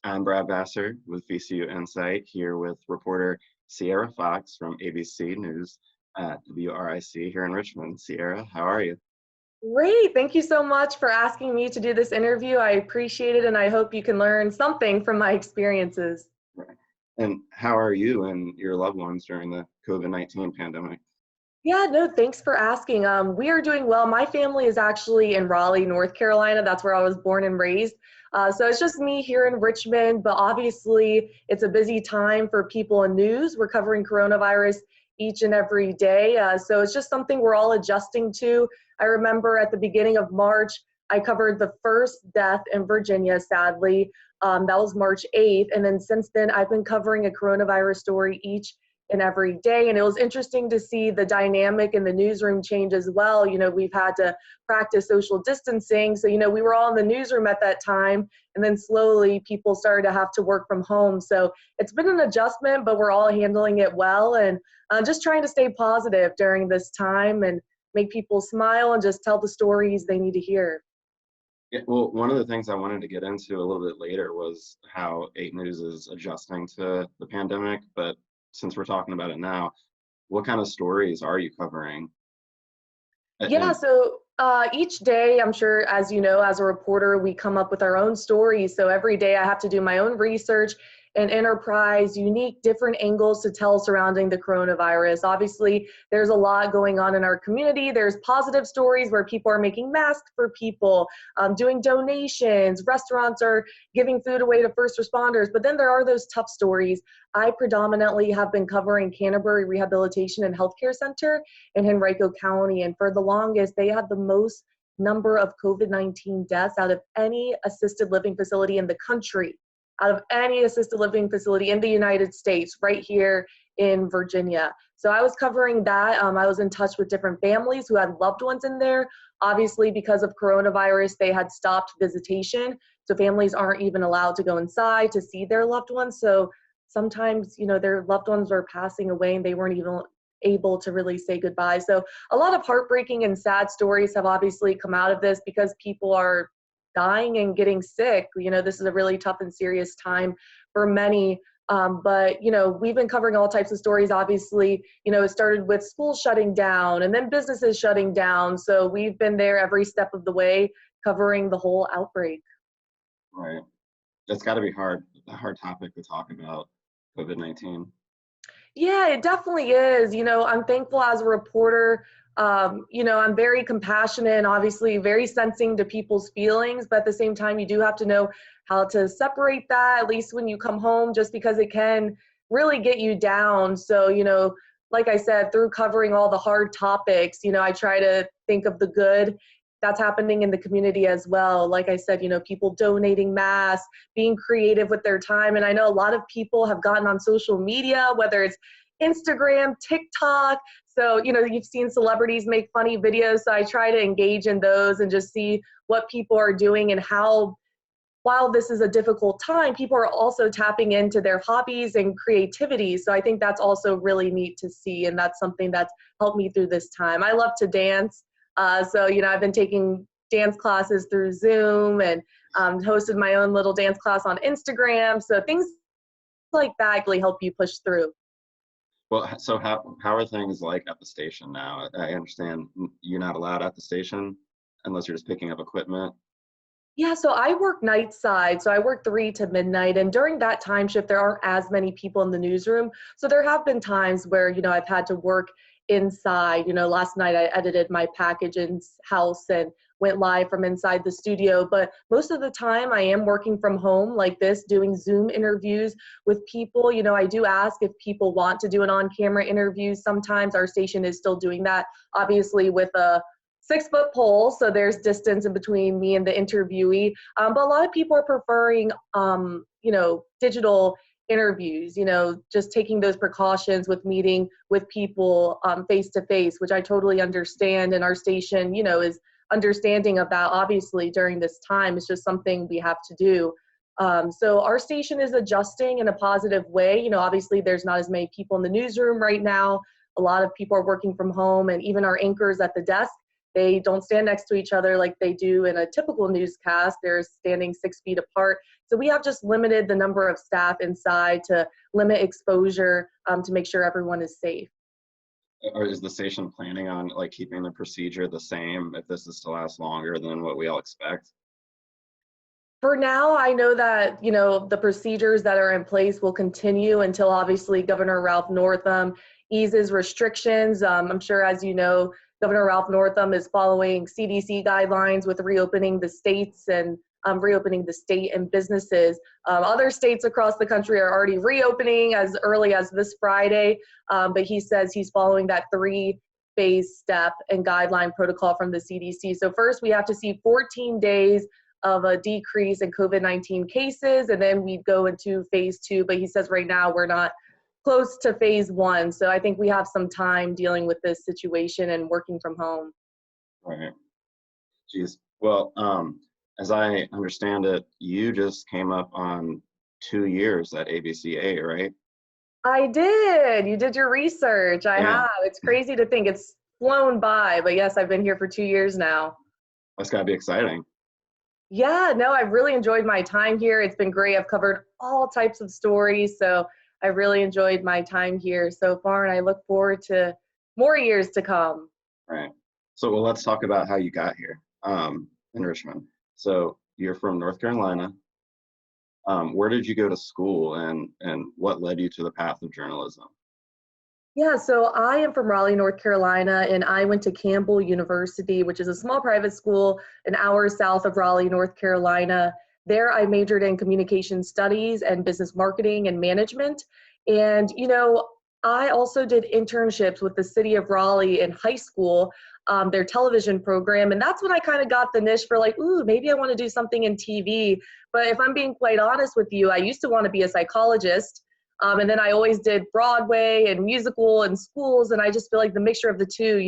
I'm Brad Vassar with VCU Insight here with reporter Sierra Fox from ABC News at WRIC here in Richmond. Sierra, how are you? Great. Thank you so much for asking me to do this interview. I appreciate it, and I hope you can learn something from my experiences. Right. And how are you and your loved ones during the COVID-19 pandemic? Yeah, no, thanks for asking. We are doing well. My family is actually in Raleigh, North Carolina. That's where I was born and raised. So it's just me here in Richmond, but obviously it's a busy time for people in news. We're covering coronavirus each and every day. So it's just something we're all adjusting to. I remember at the beginning of March, I covered the first death in Virginia, sadly. That was March 8th. And then since then, I've been covering a coronavirus story each and every day. And it was interesting to see the dynamic in the newsroom change as well. We've had to practice social distancing. So, we were all in the newsroom at that time. And then slowly people started to have to work from home. So it's been an adjustment, but we're all handling it well. And just trying to stay positive during this time and make people smile and just tell the stories they need to hear. Yeah, well, one of the things I wanted to get into a little bit later was how 8 News is adjusting to the pandemic. But since we're talking about it now, what kind of stories are you covering? Yeah, And so each day, I'm sure, as you know, as a reporter, we come up with our own stories. So every day I have to do my own research and enterprise unique, different angles to tell surrounding the coronavirus. Obviously, there's a lot going on in our community. There's positive stories where people are making masks for people, doing donations, restaurants are giving food away to first responders. But then there are those tough stories. I predominantly have been covering Canterbury Rehabilitation and Healthcare Center in Henrico County. And for the longest, they had the most number of COVID-19 deaths out of any assisted living facility in the country, out of any assisted living facility in the United States, right here in Virginia. So I was covering that. I was in touch with different families who had loved ones in there. Obviously, because of coronavirus, they had stopped visitation. So families aren't even allowed to go inside to see their loved ones. So sometimes, their loved ones were passing away and they weren't even able to really say goodbye. So a lot of heartbreaking and sad stories have obviously come out of this because people are dying and getting sick. This is a really tough and serious time for many. But we've been covering all types of stories. Obviously, it started with schools shutting down and then businesses shutting down. So we've been there every step of the way covering the whole outbreak. right, that's got to be a hard topic to talk about, COVID-19. Yeah, it definitely is. I'm thankful as a reporter. I'm very compassionate and obviously very sensing to people's feelings, but at the same time, you do have to know how to separate that, at least when you come home, just because it can really get you down. So, like I said, through covering all the hard topics, I try to think of the good that's happening in the community as well. Like I said, people donating masks, being creative with their time. And I know a lot of people have gotten on social media, whether it's Instagram, TikTok. So, you've seen celebrities make funny videos. So I try to engage in those and just see what people are doing and how, while this is a difficult time, people are also tapping into their hobbies and creativity. So I think that's also really neat to see. And that's something that's helped me through this time. I love to dance. So, I've been taking dance classes through Zoom and hosted my own little dance class on Instagram. So things like that really help you push through. Well, so how are things like at the station now? I understand you're not allowed at the station unless you're just picking up equipment. Yeah, so I work night side. So I work 3 to midnight. And during that time shift, there aren't as many people in the newsroom. So there have been times where, I've had to work inside. Last night I edited my package in house and went live from inside the studio. But most of the time I am working from home like this, doing Zoom interviews with people. I do ask if people want to do an on-camera interview. Sometimes our station is still doing that, obviously with a 6-foot pole, so there's distance in between me and the interviewee. But a lot of people are preferring, digital interviews, just taking those precautions with meeting with people face to face, which I totally understand. And our station, is understanding about, obviously, during this time. It's just something we have to do. So our station is adjusting in a positive way. Obviously, there's not as many people in the newsroom right now. A lot of people are working from home, and even our anchors at the desk They don't stand next to each other like they do in a typical newscast. They're standing 6 feet apart. So we have just limited the number of staff inside to limit exposure, to make sure everyone is safe. Or is the station planning on like keeping the procedure the same if this is to last longer than what we all expect? For now, I know that, the procedures that are in place will continue until obviously Governor Ralph Northam eases restrictions. I'm sure, as you know, Governor Ralph Northam is following CDC guidelines with reopening the states and reopening the state and businesses. Other states across the country are already reopening as early as this Friday, but he says he's following that 3-phase step and guideline protocol from the CDC. So first we have to see 14 days of a decrease in COVID-19 cases, and then we go into phase 2. But he says right now we're not close to phase 1. So I think we have some time dealing with this situation and working from home. Right. Geez. Well, as I understand it, you just came up on 2 years at ABCA, right? I did. You did your research. I Yeah, have. It's crazy to think it's flown by, but yes, I've been here for 2 years now. that's gotta be exciting. Yeah, no, I've really enjoyed my time here. It's been great. I've covered all types of stories, so I really enjoyed my time here so far, and I look forward to more years to come. Right. So, well, let's talk about how you got here, in Richmond. So you're from North Carolina. Where did you go to school, and what led you to the path of journalism? Yeah, so I am from Raleigh, North Carolina, and I went to Campbell University, which is a small private school an hour south of Raleigh, North Carolina. There, I majored in communication studies and business marketing and management. And, I also did internships with the city of Raleigh in high school, their television program. And that's when I kind of got the niche for like, ooh, maybe I want to do something in TV. But if I'm being quite honest with you, I used to want to be a psychologist. And then I always did Broadway and musical and schools. And I just feel like the mixture of the two,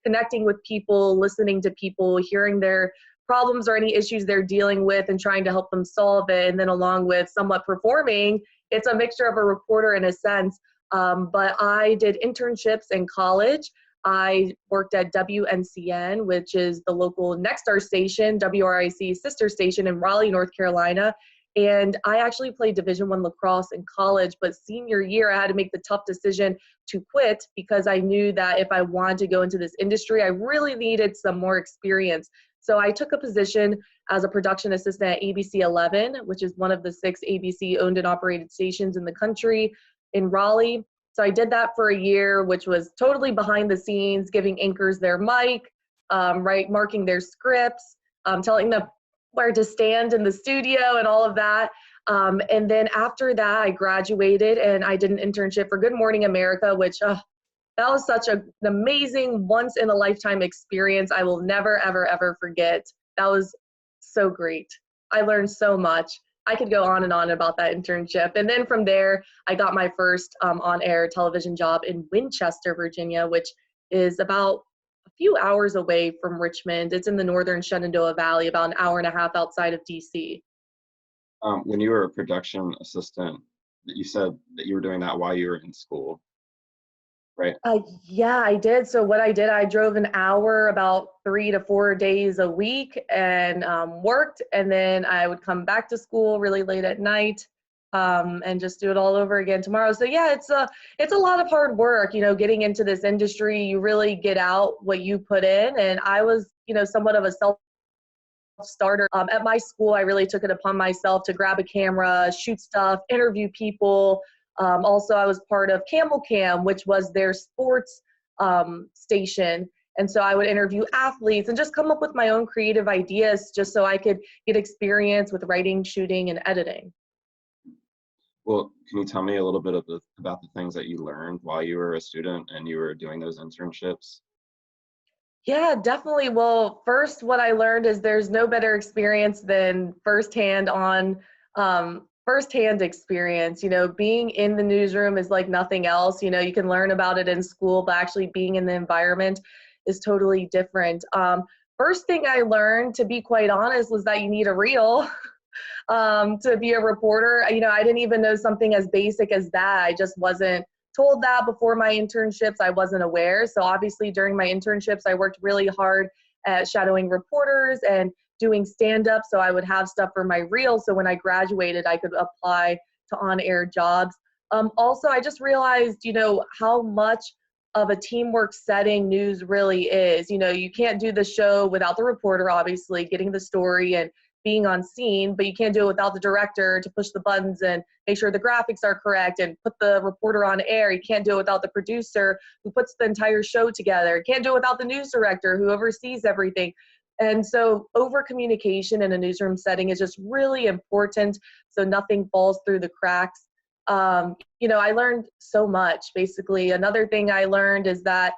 connecting with people, listening to people, hearing their problems or any issues they're dealing with and trying to help them solve it. And then along with somewhat performing, it's a mixture of a reporter in a sense. But I did internships in college. I worked at WNCN, which is the local Nexstar station, WRIC sister station in Raleigh, North Carolina. And I actually played Division I lacrosse in college, but senior year, I had to make the tough decision to quit because I knew that if I wanted to go into this industry, I really needed some more experience. So I took a position as a production assistant at ABC 11, which is one of the 6 ABC owned and operated stations in the country in Raleigh. So I did that for a year, which was totally behind the scenes, giving anchors their mic, right, marking their scripts, telling them where to stand in the studio and all of that. And then after that, I graduated and I did an internship for Good Morning America, which that was such an amazing once in a lifetime experience. I will never, ever, ever forget. That was so great. I learned so much. I could go on and on about that internship. And then from there, I got my first on-air television job in Winchester, Virginia, which is about a few hours away from Richmond. It's in the northern Shenandoah Valley, about an hour and a half outside of DC. When you were a production assistant, you said that you were doing that while you were in school, right? Yeah, I did. So what I did, I drove an hour about 3 to 4 days a week and worked, and then I would come back to school really late at night and just do it all over again tomorrow. So yeah, it's a lot of hard work, getting into this industry. You really get out what you put in, and I was, somewhat of a self-starter. At my school, I really took it upon myself to grab a camera, shoot stuff, interview people. Also, I was part of Camel Cam, which was their sports station. And so I would interview athletes and just come up with my own creative ideas just so I could get experience with writing, shooting, and editing. Well, can you tell me a little bit about the things that you learned while you were a student and you were doing those internships? Yeah, definitely. Well, first, what I learned is there's no better experience than firsthand experience. Being in the newsroom is like nothing else. You can learn about it in school, but actually being in the environment is totally different. First thing I learned, to be quite honest, was that you need a reel to be a reporter. I didn't even know something as basic as that. I just wasn't told that before my internships, I wasn't aware. So obviously during my internships, I worked really hard at shadowing reporters and doing stand-up. So I would have stuff for my reel. So when I graduated, I could apply to on-air jobs. Also, I just realized, how much of a teamwork setting news really is. You can't do the show without the reporter, obviously, getting the story and being on scene, but you can't do it without the director to push the buttons and make sure the graphics are correct and put the reporter on air. You can't do it without the producer who puts the entire show together. You can't do it without the news director who oversees everything. And so over communication in a newsroom setting is just really important so nothing falls through the cracks. I learned so much. Basically, another thing I learned is that,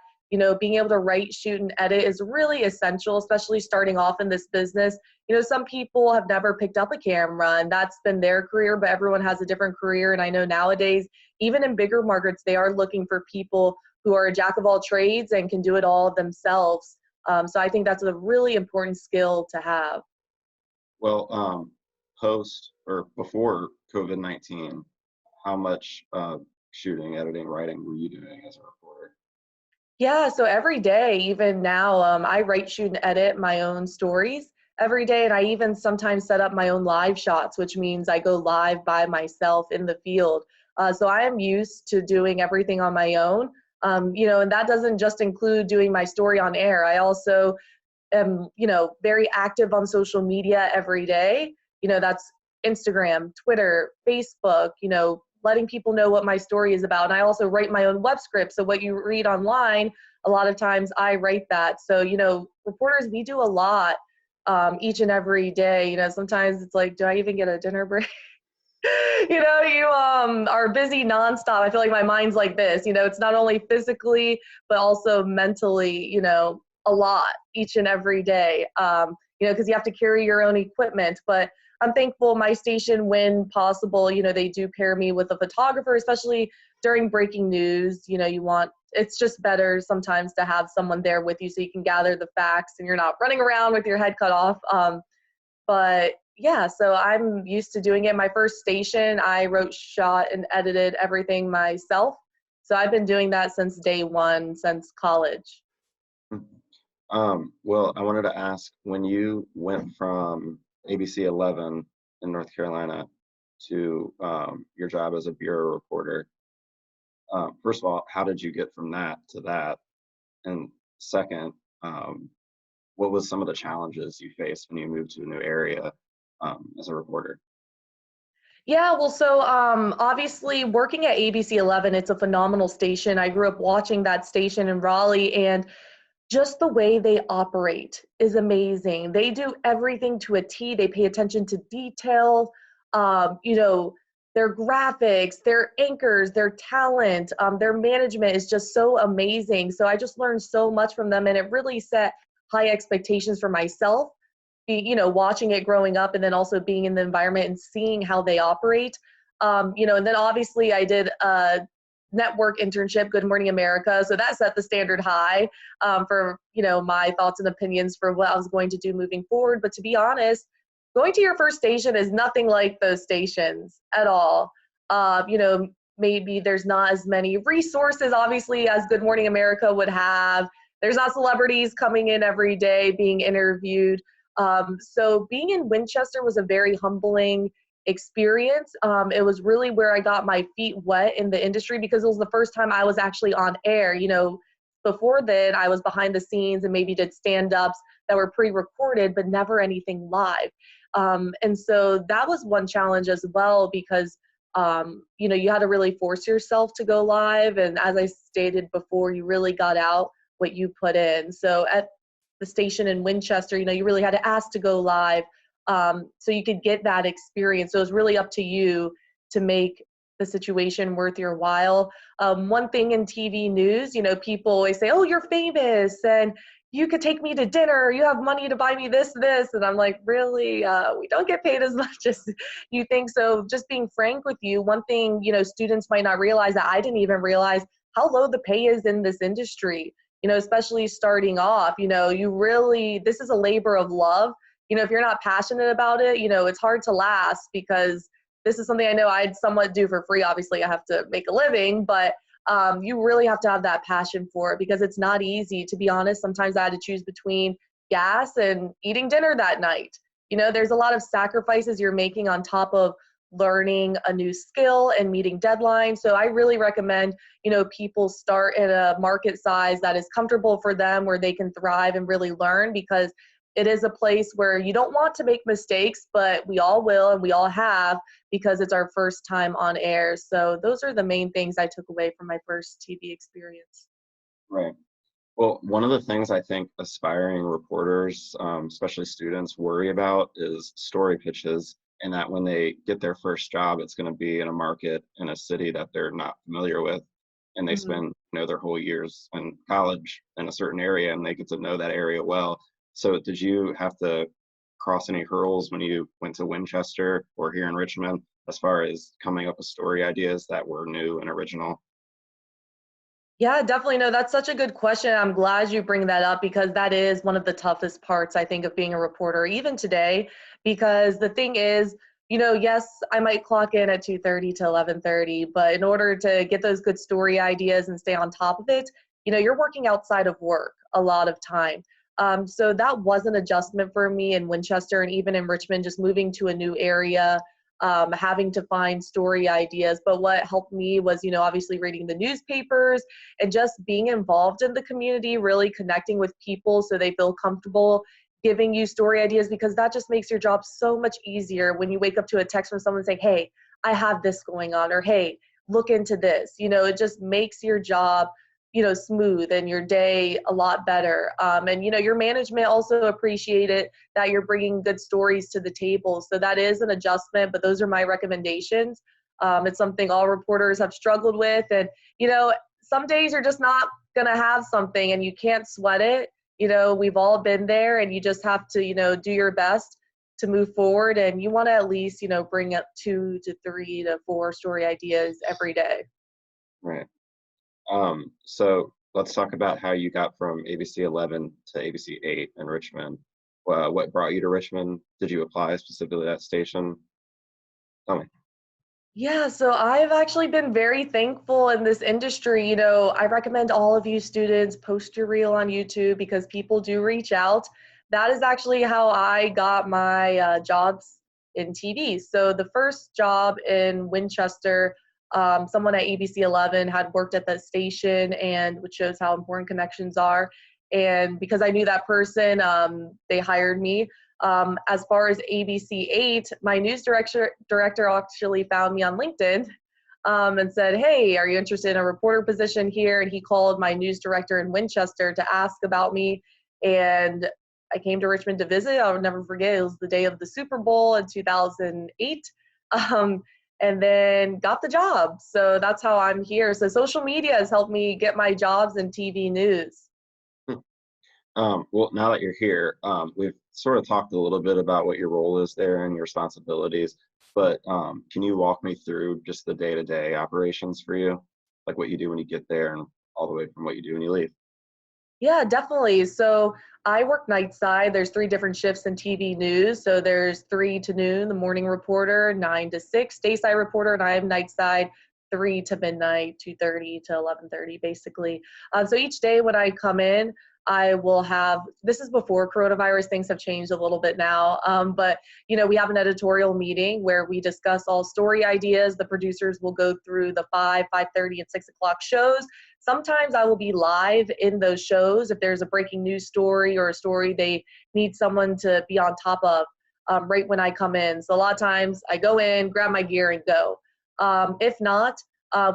being able to write, shoot, and edit is really essential, especially starting off in this business. Some people have never picked up a camera and that's been their career, but everyone has a different career. And I know nowadays, even in bigger markets, they are looking for people who are a jack of all trades and can do it all themselves. So I think that's a really important skill to have. Well, post or before COVID-19, how much shooting, editing, writing were you doing as a reporter? Yeah, so every day, even now, I write, shoot, and edit my own stories every day. And I even sometimes set up my own live shots, which means I go live by myself in the field. So I am used to doing everything on my own. And that doesn't just include doing my story on air. I also am, very active on social media every day. That's Instagram, Twitter, Facebook, letting people know what my story is about. And I also write my own web script. So what you read online, a lot of times I write that. So, reporters, we do a lot each and every day. Sometimes it's like, do I even get a dinner break? You are busy nonstop. I feel like my mind's like this, it's not only physically, but also mentally, a lot each and every day, because you have to carry your own equipment. But I'm thankful my station, when possible, they do pair me with a photographer, especially during breaking news. It's just better sometimes to have someone there with you so you can gather the facts and you're not running around with your head cut off. But yeah, so I'm used to doing it. My first station, I wrote, shot, and edited everything myself. So I've been doing that since day one, since college. Well, I wanted to ask, when you went from ABC 11 in North Carolina to your job as a bureau reporter, first of all, how did you get from that to that? And second, what was some of the challenges you faced when you moved to a new area as a reporter? Yeah, well, so obviously working at ABC 11, it's a phenomenal station. I grew up watching that station in Raleigh, and just the way they operate is amazing. They do everything to a T. They pay attention to detail, their graphics, their anchors, their talent, their management is just so amazing. So I just learned so much from them, and it really set high expectations for myself, watching it growing up and then also being in the environment and seeing how they operate. And then obviously I did a network internship, Good Morning America. So that set the standard high for, my thoughts and opinions for what I was going to do moving forward. But to be honest, going to your first station is nothing like those stations at all. Maybe there's not as many resources, obviously, as Good Morning America would have. There's not celebrities coming in every day being interviewed. So being in Winchester was a very humbling experience. It was really where I got my feet wet in the industry because it was the first time I was actually on air. Before then I was behind the scenes and maybe did stand-ups that were pre-recorded, but never anything live. And so that was one challenge as well because, you had to really force yourself to go live. And as I stated before, you really got out what you put in. So at the station in Winchester, you really had to ask to go live so you could get that experience. So it was really up to you to make the situation worth your while. One thing in TV news, people always say, oh, you're famous and you could take me to dinner. You have money to buy me this. And I'm like, really? We don't get paid as much as you think. So just being frank with you, one thing, students might not realize that I didn't even realize how low the pay is in this industry. Especially starting off, this is a labor of love. If you're not passionate about it, it's hard to last because this is something I know I'd somewhat do for free. Obviously I have to make a living, but you really have to have that passion for it because it's not easy. To be honest, sometimes I had to choose between gas and eating dinner that night. There's a lot of sacrifices you're making on top of learning a new skill and meeting deadlines. So I really recommend, people start at a market size that is comfortable for them, where they can thrive and really learn, because it is a place where you don't want to make mistakes, but we all will and we all have, because it's our first time on air. So those are the main things I took away from my first TV experience. Right. Well, one of the things I think aspiring reporters, especially students, worry about is story pitches, and that when they get their first job, it's going to be in a market in a city that they're not familiar with, and they Mhm. spend their whole years in college in a certain area, and they get to know that area well. So, did you have to cross any hurdles when you went to Winchester or here in Richmond, as far as coming up with story ideas that were new and original? Yeah, definitely. No, that's such a good question. I'm glad you bring that up because that is one of the toughest parts, I think, of being a reporter, even today. Because the thing is, yes, I might clock in at 2:30 to 11:30, but in order to get those good story ideas and stay on top of it, you're working outside of work a lot of time. So that was an adjustment for me in Winchester and even in Richmond, just moving to a new area, having to find story ideas. But what helped me was, obviously reading the newspapers and just being involved in the community, really connecting with people so they feel comfortable giving you story ideas, because that just makes your job so much easier when you wake up to a text from someone saying, hey, I have this going on, or hey, look into this. It just makes your job smooth and your day a lot better. And your management also appreciate it that you're bringing good stories to the table. So that is an adjustment, but those are my recommendations. It's something all reporters have struggled with, and some days you're just not going to have something and you can't sweat it. We've all been there, and you just have to, do your best to move forward. And you want to at least, bring up 2 to 3 to 4 story ideas every day. Right. So let's talk about how you got from ABC 11 to ABC 8 in Richmond. What brought you to Richmond? Did you apply specifically to that station? Tell me. Yeah, so I've actually been very thankful in this industry. I recommend all of you students post your reel on YouTube because people do reach out. That is actually how I got my jobs in TV. So the first job in Winchester, someone at ABC 11 had worked at that station, and which shows how important connections are. And because I knew that person, they hired me. As far as ABC 8, my news director actually found me on LinkedIn, and said, hey, are you interested in a reporter position here? And he called my news director in Winchester to ask about me. And I came to Richmond to visit. I'll never forget, it was the day of the Super Bowl in 2008. Um, and then got the job. So that's how I'm here. So social media has helped me get my jobs in TV news. Well, now that you're here, we've sort of talked a little bit about what your role is there and your responsibilities, but can you walk me through just the day-to-day operations for you, like what you do when you get there and all the way from what you do when you leave? Yeah, definitely. So I work night side. There's 3 different shifts in TV news. So there's 3 to noon, the morning reporter, 9 to 6, dayside reporter, and I am night side, 3 to midnight, 2:30 to 11:30, basically. So each day when I come in, I will have, this is before coronavirus, things have changed a little bit now. But, we have an editorial meeting where we discuss all story ideas. The producers will go through the 5, 5:30, and 6 o'clock shows. Sometimes I will be live in those shows if there's a breaking news story or a story they need someone to be on top of, right when I come in. So a lot of times I go in, grab my gear, and go. If not,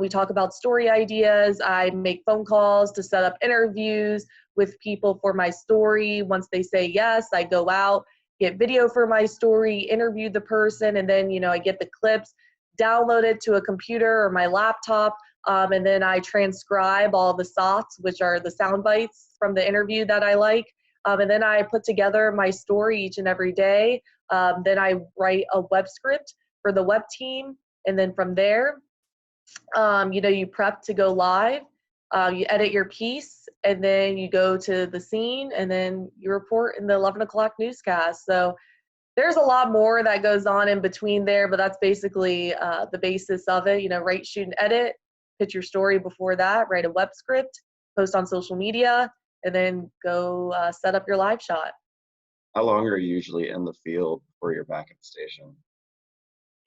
we talk about story ideas. I make phone calls to set up interviews with people for my story. Once they say yes, I go out, get video for my story, interview the person, and then, I get the clips, download it to a computer or my laptop, and then I transcribe all the SOTs, which are the sound bites from the interview that I like. And then I put together my story each and every day. Then I write a web script for the web team. And then from there, you prep to go live, you edit your piece, and then you go to the scene, and then you report in the 11 o'clock newscast. So there's a lot more that goes on in between there, but that's basically the basis of it. Write, shoot, and edit, pitch your story before that, write a web script, post on social media, and then go set up your live shot. How long are you usually in the field before you're back at the station?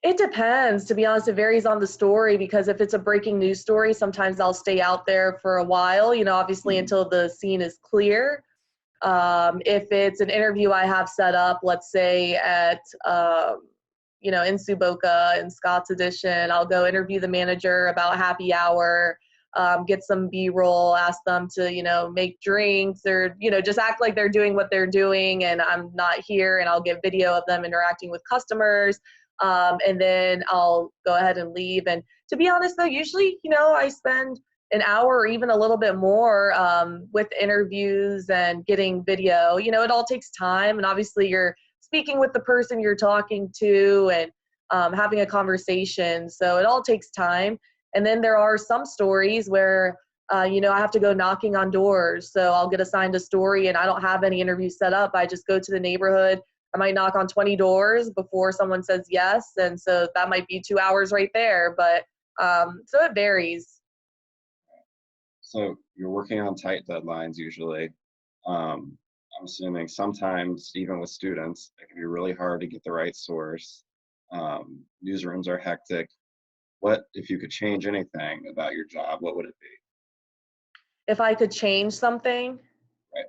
It depends. To be honest, it varies on the story, because if it's a breaking news story, sometimes I'll stay out there for a while, obviously Mhm. until the scene is clear. If it's an interview I have set up, let's say at, in Suboca in Scott's Edition, I'll go interview the manager about happy hour, get some B-roll, ask them to, make drinks or, just act like they're doing what they're doing and I'm not here, and I'll get video of them interacting with customers. And then I'll go ahead and leave. And to be honest though, usually, I spend an hour or even a little bit more with interviews and getting video. It all takes time, and obviously you're speaking with the person you're talking to and having a conversation. So it all takes time. And then there are some stories where, I have to go knocking on doors. So I'll get assigned a story and I don't have any interviews set up. I just go to the neighborhood. I might knock on 20 doors before someone says yes. And so that might be 2 hours right there. But so it varies. So you're working on tight deadlines usually. I'm assuming sometimes, even with students, it can be really hard to get the right source. Newsrooms are hectic. What, if you could change anything about your job, what would it be? If I could change something, Right.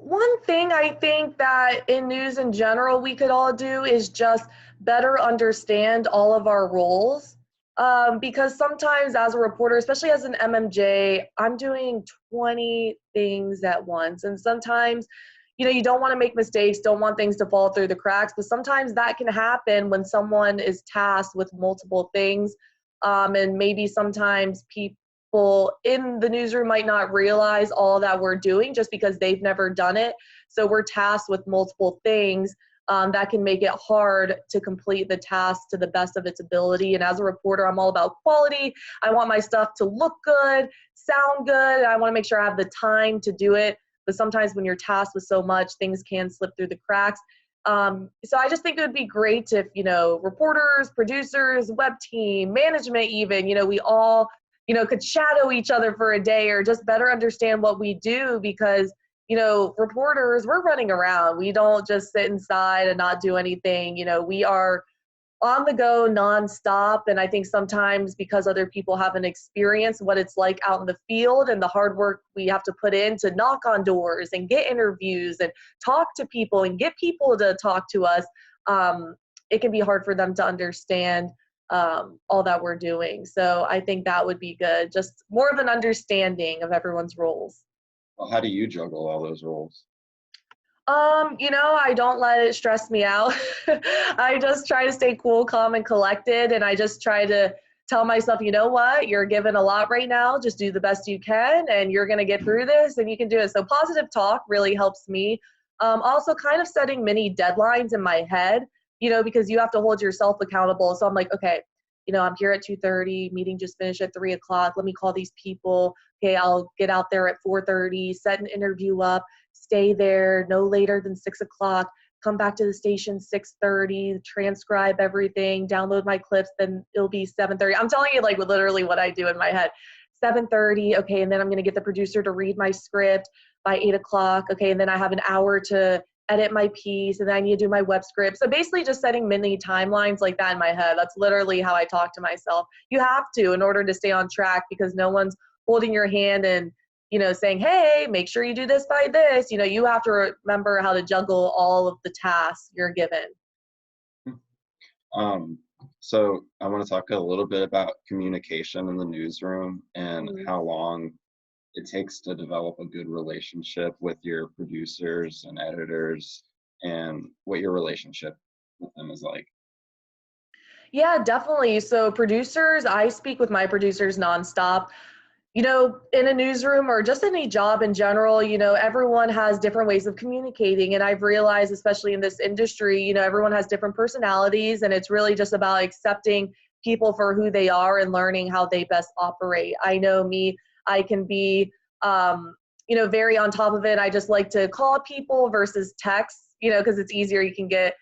one thing I think that in news in general we could all do is just better understand all of our roles. Because sometimes as a reporter, especially as an MMJ, I'm doing 20 things at once. And sometimes, you don't want to make mistakes, don't want things to fall through the cracks, but sometimes that can happen when someone is tasked with multiple things. And maybe sometimes people in the newsroom might not realize all that we're doing just because they've never done it. So we're tasked with multiple things. That can make it hard to complete the task to the best of its ability. And as a reporter, I'm all about quality. I want my stuff to look good, sound good. I want to make sure I have the time to do it. But sometimes when you're tasked with so much, things can slip through the cracks. So I just think it would be great if, reporters, producers, web team, management even, we all, could shadow each other for a day or just better understand what we do, because reporters, we're running around. We don't just sit inside and not do anything. We are on the go nonstop. And I think sometimes because other people haven't experienced what it's like out in the field and the hard work we have to put in to knock on doors and get interviews and talk to people and get people to talk to us, it can be hard for them to understand all that we're doing. So I think that would be good. Just more of an understanding of everyone's roles. Well, how do you juggle all those roles? I don't let it stress me out. I just try to stay cool, calm, and collected. And I just try to tell myself, you know what, you're given a lot right now. Just do the best you can, and you're going to get through this and you can do it. So positive talk really helps me. Also kind of setting mini deadlines in my head, because you have to hold yourself accountable. So I'm like, okay, I'm here at 2:30, meeting just finished at 3 o'clock. Let me call these people. Okay, I'll get out there at 4:30, set an interview up, stay there no later than 6 o'clock, come back to the station 6:30, transcribe everything, download my clips, then it'll be 7:30. I'm telling you like literally what I do in my head. 7:30, okay, and then I'm going to get the producer to read my script by 8 o'clock. Okay, and then I have an hour to edit my piece, and then I need to do my web script. So basically just setting mini timelines like that in my head. That's literally how I talk to myself. You have to in order to stay on track, because no one's holding your hand and saying, hey, make sure you do this by this. You have to remember how to juggle all of the tasks you're given. Um, so I want to talk a little bit about communication in the newsroom and Mhm. how long it takes to develop a good relationship with your producers and editors, and what your relationship with them is like. Yeah, definitely. So producers, I speak with my producers nonstop. In a newsroom or just any job in general, everyone has different ways of communicating. And I've realized, especially in this industry, everyone has different personalities, and it's really just about accepting people for who they are and learning how they best operate. I know me, I can be, very on top of it. I just like to call people versus text, because it's easier. You can get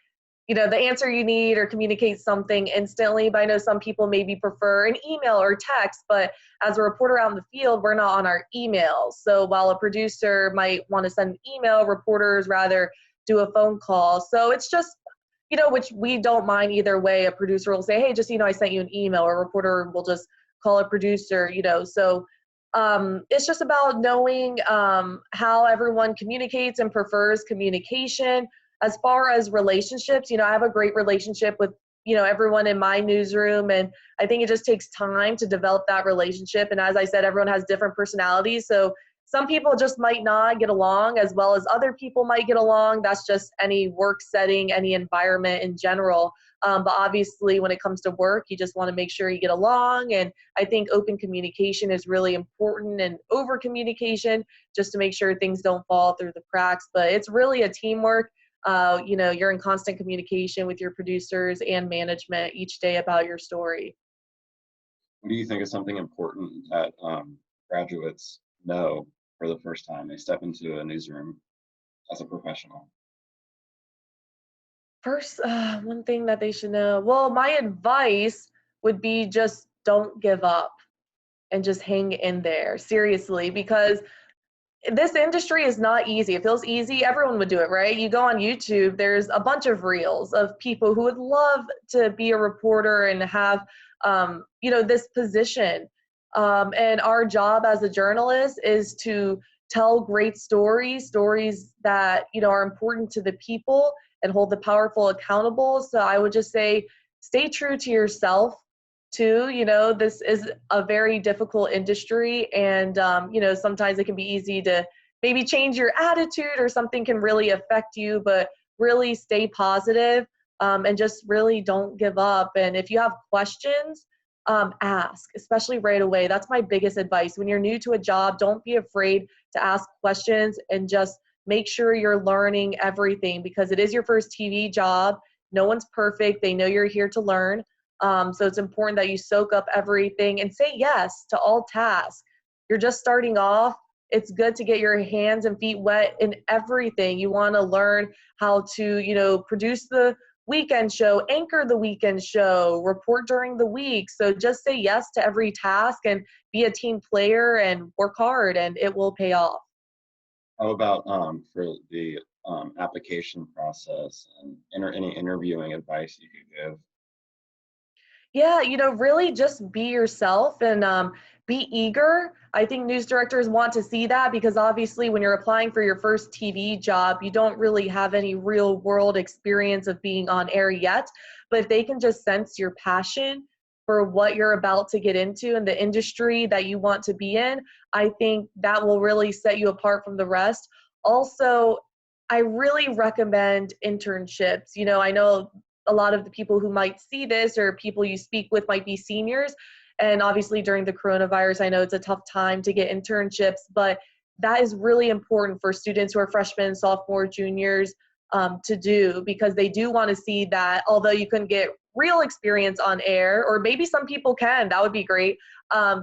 the answer you need or communicate something instantly. But I know some people maybe prefer an email or text, but as a reporter out in the field, we're not on our emails. So while a producer might want to send an email, reporters rather do a phone call. So it's just, which we don't mind either way. A producer will say, hey, just, I sent you an email, or a reporter will just call a producer, so it's just about knowing how everyone communicates and prefers communication. As far as relationships, I have a great relationship with, everyone in my newsroom. And I think it just takes time to develop that relationship. And as I said, everyone has different personalities. So some people just might not get along as well as other people might get along. That's just any work setting, any environment in general. But obviously, when it comes to work, you just want to make sure you get along. And I think open communication is really important, and over communication, just to make sure things don't fall through the cracks. But it's really a teamwork. You're in constant communication with your producers and management each day about your story. What do you think is something important that graduates know for the first time they step into a newsroom as a professional? First, one thing that they should know. Well, my advice would be just don't give up and just hang in there, seriously, because this industry is not easy. It feels easy, everyone would do it, right? You go on YouTube, there's a bunch of reels of people who would love to be a reporter and have, this position. And our job as a journalist is to tell great stories that, are important to the people and hold the powerful accountable. So I would just say, stay true to yourself too. This is a very difficult industry, and sometimes it can be easy to maybe change your attitude, or something can really affect you, but really stay positive, and just really don't give up. And if you have questions, ask, especially right away. That's my biggest advice. When you're new to a job, don't be afraid to ask questions, and just make sure you're learning everything, because it is your first TV job. No one's perfect. They know you're here to learn. So it's important that you soak up everything and say yes to all tasks. You're just starting off. It's good to get your hands and feet wet in everything. You want to learn how to, produce the weekend show, anchor the weekend show, report during the week. So just say yes to every task and be a team player and work hard, and it will pay off. How about for the application process and any interviewing advice you could give? Yeah, really just be yourself, and be eager. I think news directors want to see that, because obviously when you're applying for your first TV job, you don't really have any real world experience of being on air yet. But if they can just sense your passion for what you're about to get into and the industry that you want to be in, I think that will really set you apart from the rest. Also, I really recommend internships. I know a lot of the people who might see this, or people you speak with, might be seniors. And obviously during the coronavirus, I know it's a tough time to get internships, but that is really important for students who are freshmen, sophomore, juniors, to do, because they do want to see that although you couldn't get real experience on air, or maybe some people can, that would be great.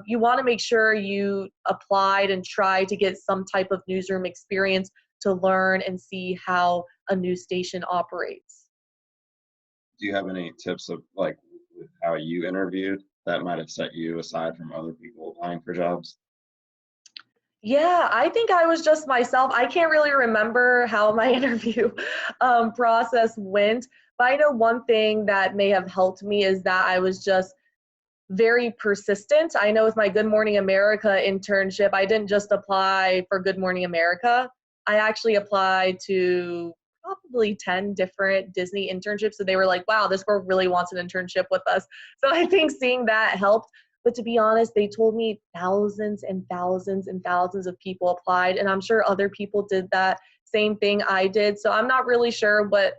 You want to make sure you applied and try to get some type of newsroom experience to learn and see how a news station operates. Do you have any tips of like with how you interviewed that might have set you aside from other people applying for jobs? Yeah, I think I was just myself. I can't really remember how my interview process went, but I know one thing that may have helped me is that I was just very persistent. I know with my Good Morning America internship, I didn't just apply for Good Morning America. I actually applied to probably 10 different Disney internships. So they were like, wow, this girl really wants an internship with us. So I think seeing that helped. But to be honest, they told me thousands and thousands and thousands of people applied. And I'm sure other people did that same thing I did. So I'm not really sure what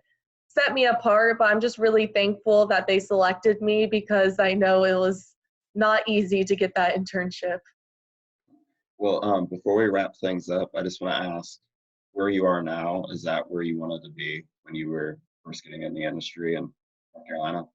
set me apart, but I'm just really thankful that they selected me, because I know it was not easy to get that internship. Well, before we wrap things up, I just want to ask where you are now. Is that where you wanted to be when you were first getting in the industry in North Carolina?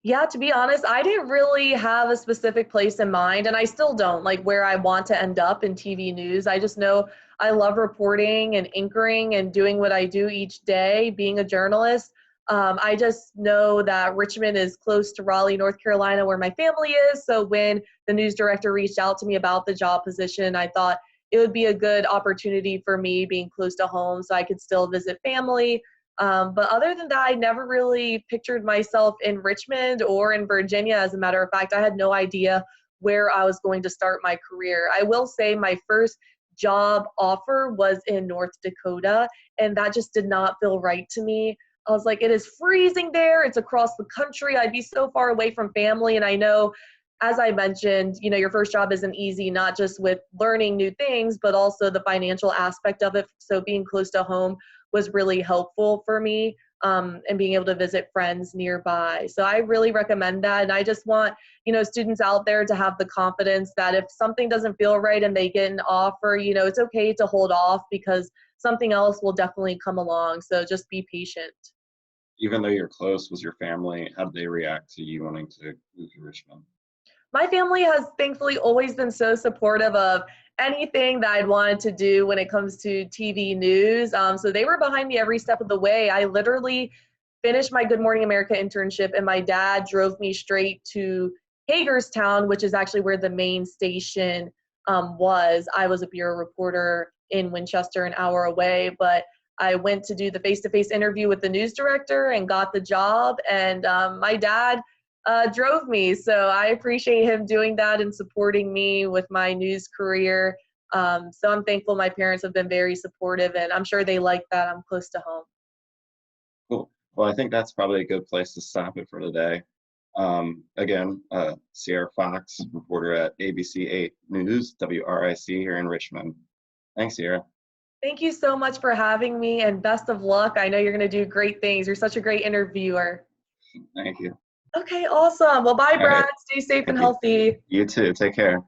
Yeah, to be honest, I didn't really have a specific place in mind, and I still don't, like where I want to end up in TV news. I just know I love reporting and anchoring and doing what I do each day, being a journalist. I just know that Richmond is close to Raleigh, North Carolina, where my family is. So when the news director reached out to me about the job position, I thought it would be a good opportunity for me being close to home so I could still visit family. But other than that, I never really pictured myself in Richmond or in Virginia. As a matter of fact, I had no idea where I was going to start my career. I will say my first job offer was in North Dakota, and that just did not feel right to me. I was like, it is freezing there. It's across the country. I'd be so far away from family. And I know, as I mentioned, your first job isn't easy, not just with learning new things, but also the financial aspect of it. So being close to home was really helpful for me, and being able to visit friends nearby. So I really recommend that. And I just want, students out there to have the confidence that if something doesn't feel right and they get an offer, it's okay to hold off because something else will definitely come along. So just be patient. Even though you're close, was your family, how did they react to you wanting to move to Richmond? My family has thankfully always been so supportive of anything that I'd wanted to do when it comes to TV news. So they were behind me every step of the way. I literally finished my Good Morning America internship, and my dad drove me straight to Hagerstown, which is actually where the main station was. I was a bureau reporter in Winchester, an hour away, but I went to do the face-to-face interview with the news director and got the job. And my dad drove me. So I appreciate him doing that and supporting me with my news career. So I'm thankful my parents have been very supportive, and I'm sure they like that I'm close to home. Cool. Well, I think that's probably a good place to stop it for today. Again, Sierra Fox, reporter at ABC 8 News, WRIC here in Richmond. Thanks, Sierra. Thank you so much for having me, and best of luck. I know you're going to do great things. You're such a great interviewer. Thank you. Okay, awesome. Well, bye, All right. Brad. Stay safe and Thank you. healthy. You too. Take care.